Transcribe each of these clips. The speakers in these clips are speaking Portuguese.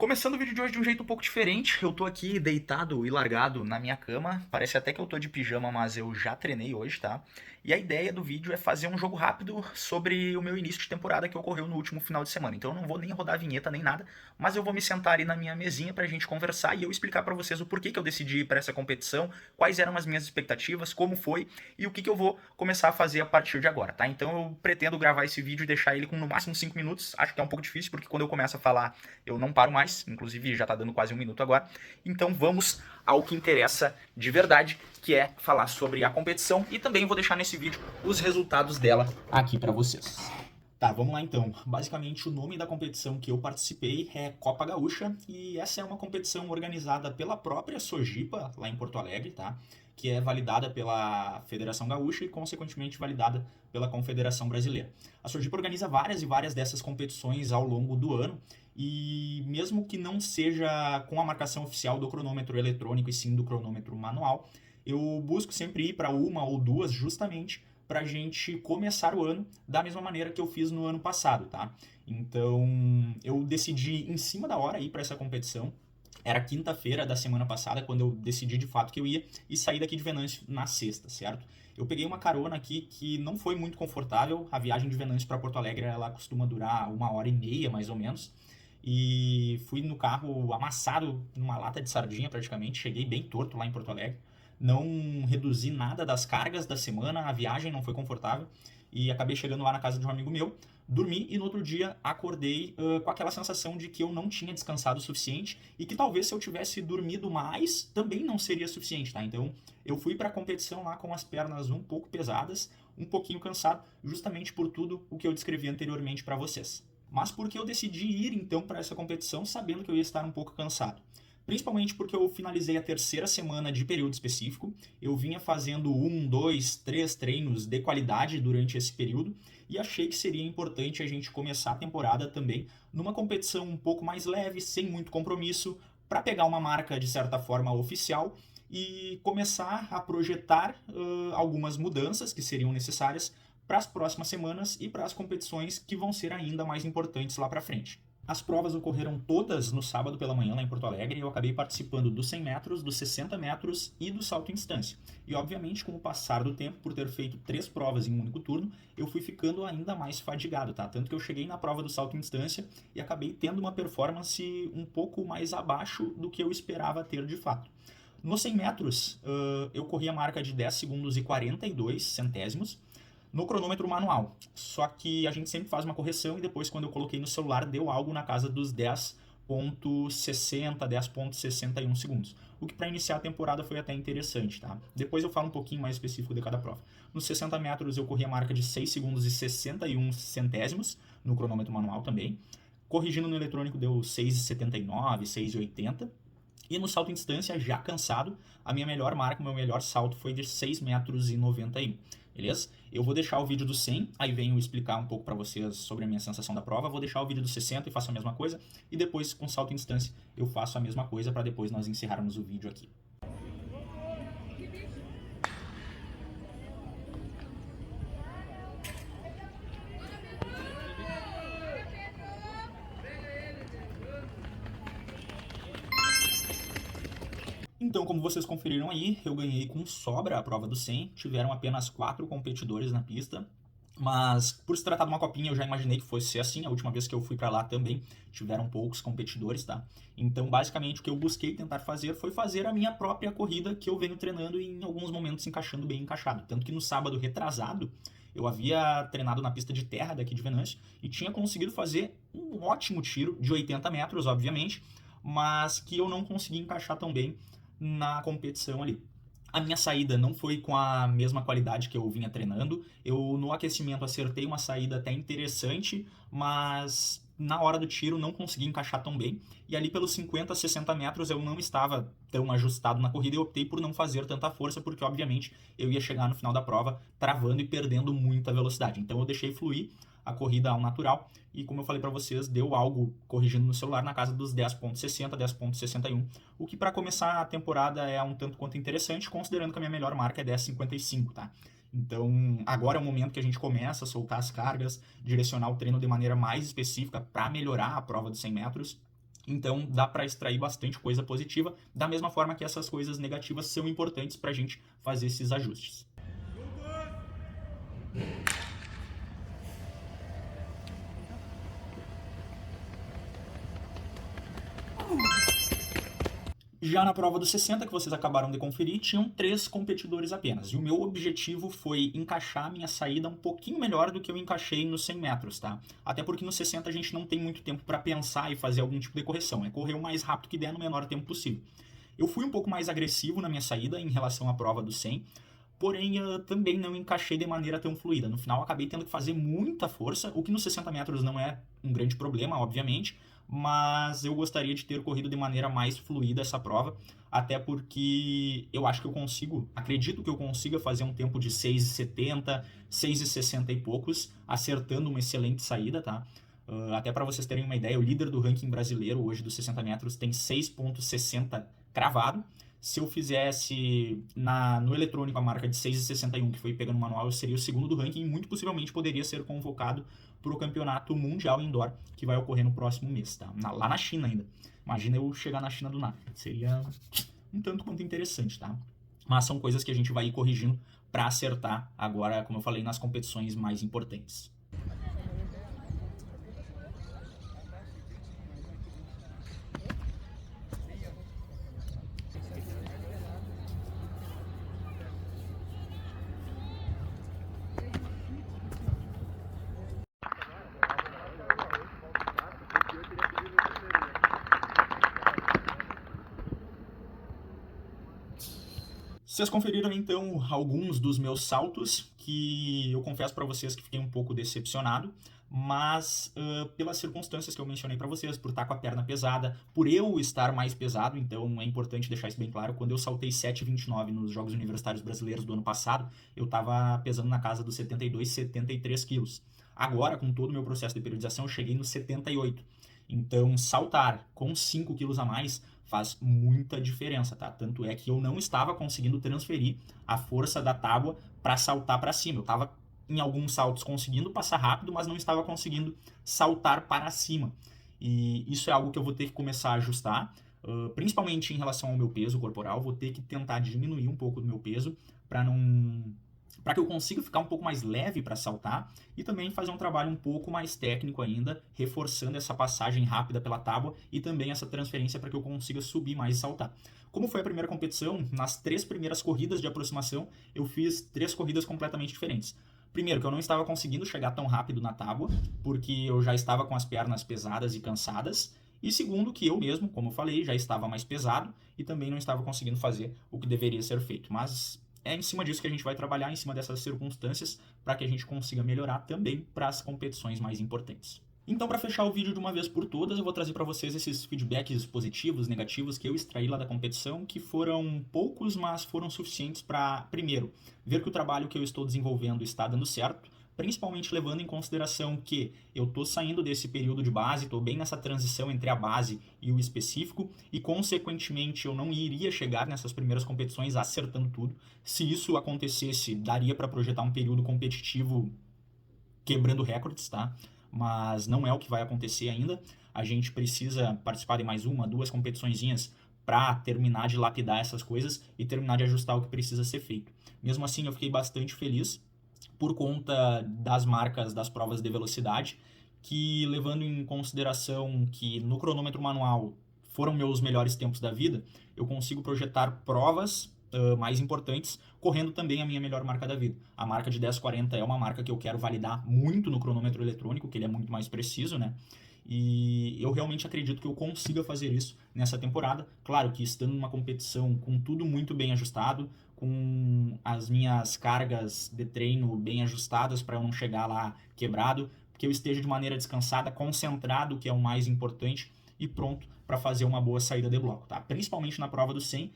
Começando o vídeo de hoje de um jeito um pouco diferente, eu tô aqui deitado e largado na minha cama, parece até que eu tô de pijama, mas eu já treinei hoje, tá? E a ideia do vídeo é fazer um jogo rápido sobre o meu início de temporada que ocorreu no último final de semana. Então eu não vou nem rodar a vinheta nem nada, mas eu vou me sentar ali na minha mesinha pra gente conversar e eu explicar pra vocês o porquê que eu decidi ir pra essa competição, quais eram as minhas expectativas, como foi e o que eu vou começar a fazer a partir de agora, tá? Então eu pretendo gravar esse vídeo e deixar ele com no máximo 5 minutos, acho que é um pouco difícil porque quando eu começo a falar eu não paro mais, inclusive já tá dando quase um minuto agora. Então vamos ao que interessa de verdade, que é falar sobre a competição e também vou deixar nesse vídeo os resultados dela aqui para vocês. Tá, vamos lá então. Basicamente o nome da competição que eu participei é Copa Gaúcha e essa é uma competição organizada pela própria Sojipa, lá em Porto Alegre, tá? Que é validada pela Federação Gaúcha e consequentemente validada pela Confederação Brasileira. A Sojipa organiza várias e várias dessas competições ao longo do ano e mesmo que não seja com a marcação oficial do cronômetro eletrônico e sim do cronômetro manual, eu busco sempre ir para uma ou duas justamente para a gente começar o ano da mesma maneira que eu fiz no ano passado, tá? Então eu decidi em cima da hora ir para essa competição. Era quinta-feira da semana passada quando eu decidi de fato que eu ia e saí daqui de Venâncio na sexta, certo? Eu peguei uma carona aqui que não foi muito confortável. A viagem de Venâncio para Porto Alegre ela costuma durar 1h30 mais ou menos. E fui no carro amassado numa lata de sardinha praticamente. Cheguei bem torto lá em Porto Alegre. Não reduzi nada das cargas da semana, a viagem não foi confortável e acabei chegando lá na casa de um amigo meu, dormi e no outro dia acordei com aquela sensação de que eu não tinha descansado o suficiente e que talvez se eu tivesse dormido mais também não seria suficiente, tá? Então eu fui para a competição lá com as pernas um pouco pesadas, um pouquinho cansado, justamente por tudo o que eu descrevi anteriormente para vocês. Mas por que eu decidi ir então para essa competição sabendo que eu ia estar um pouco cansado? Principalmente porque eu finalizei a terceira semana de período específico, eu vinha fazendo 1, 2, 3 treinos de qualidade durante esse período e achei que seria importante a gente começar a temporada também numa competição um pouco mais leve, sem muito compromisso, para pegar uma marca de certa forma oficial e começar a projetar algumas mudanças que seriam necessárias para as próximas semanas e para as competições que vão ser ainda mais importantes lá para frente. As provas ocorreram todas no sábado pela manhã lá em Porto Alegre e eu acabei participando dos 100 metros, dos 60 metros e do salto em distância. E obviamente, com o passar do tempo, por ter feito 3 provas em um único turno, eu fui ficando ainda mais fadigado, tá? Tanto que eu cheguei na prova do salto em distância e acabei tendo uma performance um pouco mais abaixo do que eu esperava ter de fato. Nos 100 metros, eu corri a marca de 10 segundos e 42 centésimos, no cronômetro manual. Só que a gente sempre faz uma correção e depois quando eu coloquei no celular deu algo na casa dos 10,60, 10,61 segundos. O que para iniciar a temporada foi até interessante, tá? Depois eu falo um pouquinho mais específico de cada prova. Nos 60 metros eu corri a marca de 6 segundos e 61 centésimos, no cronômetro manual também. Corrigindo no eletrônico deu 6,79, 6,80. E no salto em distância, já cansado, a minha melhor marca, o meu melhor salto foi de 6 metros e 91. Beleza? Eu vou deixar o vídeo do 100, aí venho explicar um pouco para vocês sobre a minha sensação da prova. Vou deixar o vídeo do 60 e faço a mesma coisa. E depois, com salto em distância, eu faço a mesma coisa para depois nós encerrarmos o vídeo aqui. Então, como vocês conferiram aí, eu ganhei com sobra a prova do 100. Tiveram apenas 4 competidores na pista. Mas por se tratar de uma copinha, eu já imaginei que fosse ser assim. A última vez que eu fui para lá também tiveram poucos competidores, tá? Então, basicamente, o que eu busquei tentar fazer foi fazer a minha própria corrida que eu venho treinando e em alguns momentos encaixando bem encaixado. Tanto que no sábado retrasado, eu havia treinado na pista de terra daqui de Venâncio e tinha conseguido fazer um ótimo tiro de 80 metros, obviamente, mas que eu não consegui encaixar tão bem na competição ali. A minha saída não foi com a mesma qualidade que eu vinha treinando. Eu, no aquecimento, acertei uma saída até interessante, mas na hora do tiro não consegui encaixar tão bem. E ali pelos 50, 60 metros eu não estava tão ajustado na corrida e optei por não fazer tanta força, porque obviamente eu ia chegar no final da prova travando e perdendo muita velocidade. Então eu deixei fluir a corrida ao natural e, como eu falei para vocês, deu algo corrigindo no celular na casa dos 10,60, 10,61, o que para começar a temporada é um tanto quanto interessante, considerando que a minha melhor marca é 10,55, tá? Então, agora é o momento que a gente começa a soltar as cargas, direcionar o treino de maneira mais específica para melhorar a prova dos 100 metros. Então dá para extrair bastante coisa positiva, da mesma forma que essas coisas negativas são importantes para a gente fazer esses ajustes. Já na prova dos 60, que vocês acabaram de conferir, tinham 3 competidores apenas. E o meu objetivo foi encaixar a minha saída um pouquinho melhor do que eu encaixei nos 100 metros, tá? Até porque no 60 a gente não tem muito tempo para pensar e fazer algum tipo de correção. É correr o mais rápido que der no menor tempo possível. Eu fui um pouco mais agressivo na minha saída em relação à prova dos 100, porém eu também não encaixei de maneira tão fluida. No final acabei tendo que fazer muita força, o que nos 60 metros não é um grande problema, obviamente, mas eu gostaria de ter corrido de maneira mais fluida essa prova, até porque eu acho que eu consigo, acredito que eu consiga fazer um tempo de 6,70, 6,60 e poucos, acertando uma excelente saída, tá? Até para vocês terem uma ideia, o líder do ranking brasileiro hoje dos 60 metros tem 6,60 cravado. Se eu fizesse no eletrônico a marca de 6,61 que foi pegando no manual, eu seria o segundo do ranking e muito possivelmente poderia ser convocado para o campeonato mundial indoor que vai ocorrer no próximo mês, tá? Lá na China ainda. Imagina eu chegar na China do nada. Seria um tanto quanto interessante, tá? Mas são coisas que a gente vai ir corrigindo para acertar agora, como eu falei, nas competições mais importantes. Vocês conferiram então alguns dos meus saltos, que eu confesso para vocês que fiquei um pouco decepcionado, mas pelas circunstâncias que eu mencionei para vocês, por estar com a perna pesada, por eu estar mais pesado, então é importante deixar isso bem claro. Quando eu saltei 7,29 nos Jogos Universitários Brasileiros do ano passado, eu estava pesando na casa dos 72, 73 quilos. Agora, com todo o meu processo de periodização, eu cheguei nos 78. Então, saltar com 5 quilos a mais faz muita diferença, tá? Tanto é que eu não estava conseguindo transferir a força da tábua para saltar para cima. Eu estava em alguns saltos conseguindo passar rápido, mas não estava conseguindo saltar para cima. E isso é algo que eu vou ter que começar a ajustar, principalmente em relação ao meu peso corporal. Vou ter que tentar diminuir um pouco do meu peso para não para que eu consiga ficar um pouco mais leve para saltar e também fazer um trabalho um pouco mais técnico ainda, reforçando essa passagem rápida pela tábua e também essa transferência para que eu consiga subir mais e saltar. Como foi a primeira competição, nas 3 primeiras corridas de aproximação, eu fiz 3 corridas completamente diferentes. Primeiro, que eu não estava conseguindo chegar tão rápido na tábua, porque eu já estava com as pernas pesadas e cansadas. E segundo, que eu mesmo, como eu falei, já estava mais pesado e também não estava conseguindo fazer o que deveria ser feito. Mas é em cima disso que a gente vai trabalhar, em cima dessas circunstâncias, para que a gente consiga melhorar também para as competições mais importantes. Então, para fechar o vídeo de uma vez por todas, eu vou trazer para vocês esses feedbacks positivos, negativos que eu extraí lá da competição, que foram poucos, mas foram suficientes para, primeiro, ver que o trabalho que eu estou desenvolvendo está dando certo, principalmente levando em consideração que eu estou saindo desse período de base, estou bem nessa transição entre a base e o específico, e consequentemente eu não iria chegar nessas primeiras competições acertando tudo. Se isso acontecesse, daria para projetar um período competitivo quebrando recordes, tá? Mas não é o que vai acontecer ainda. A gente precisa participar de mais uma, 2 competiçõezinhas para terminar de lapidar essas coisas e terminar de ajustar o que precisa ser feito. Mesmo assim, eu fiquei bastante feliz por conta das marcas das provas de velocidade, que levando em consideração que no cronômetro manual foram meus melhores tempos da vida, eu consigo projetar provas mais importantes, correndo também a minha melhor marca da vida. A marca de 10,40 é uma marca que eu quero validar muito no cronômetro eletrônico, que ele é muito mais preciso, né? E eu realmente acredito que eu consiga fazer isso nessa temporada. Claro que estando numa competição com tudo muito bem ajustado, com as minhas cargas de treino bem ajustadas para eu não chegar lá quebrado, que eu esteja de maneira descansada, concentrado, que é o mais importante, e pronto para fazer uma boa saída de bloco, tá? Principalmente na prova do 100,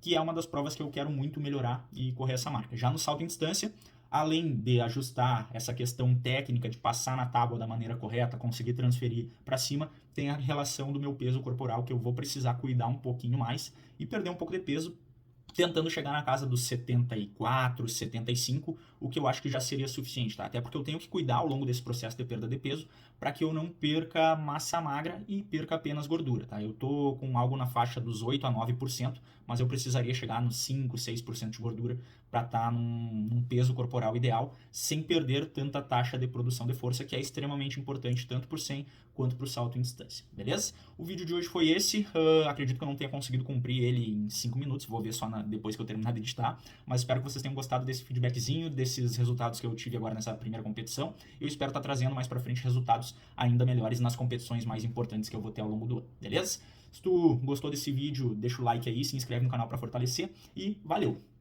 que é uma das provas que eu quero muito melhorar e correr essa marca. Já no salto em distância, além de ajustar essa questão técnica de passar na tábua da maneira correta, conseguir transferir para cima, tem a relação do meu peso corporal que eu vou precisar cuidar um pouquinho mais e perder um pouco de peso, tentando chegar na casa dos 74, 75, o que eu acho que já seria suficiente, tá? Até porque eu tenho que cuidar ao longo desse processo de perda de peso para que eu não perca massa magra e perca apenas gordura, tá? Eu tô com algo na faixa dos 8 a 9%, mas eu precisaria chegar nos 5, 6% de gordura para estar num peso corporal ideal, sem perder tanta taxa de produção de força, que é extremamente importante tanto para o 100 quanto para o salto em distância, beleza? O vídeo de hoje foi esse, acredito que eu não tenha conseguido cumprir ele em 5 minutos, vou ver só depois que eu terminar de editar, mas espero que vocês tenham gostado desse feedbackzinho, desses resultados que eu tive agora nessa primeira competição. Eu espero estar trazendo mais para frente resultados ainda melhores nas competições mais importantes que eu vou ter ao longo do ano, beleza? Se tu gostou desse vídeo, deixa o like aí, se inscreve no canal para fortalecer e valeu!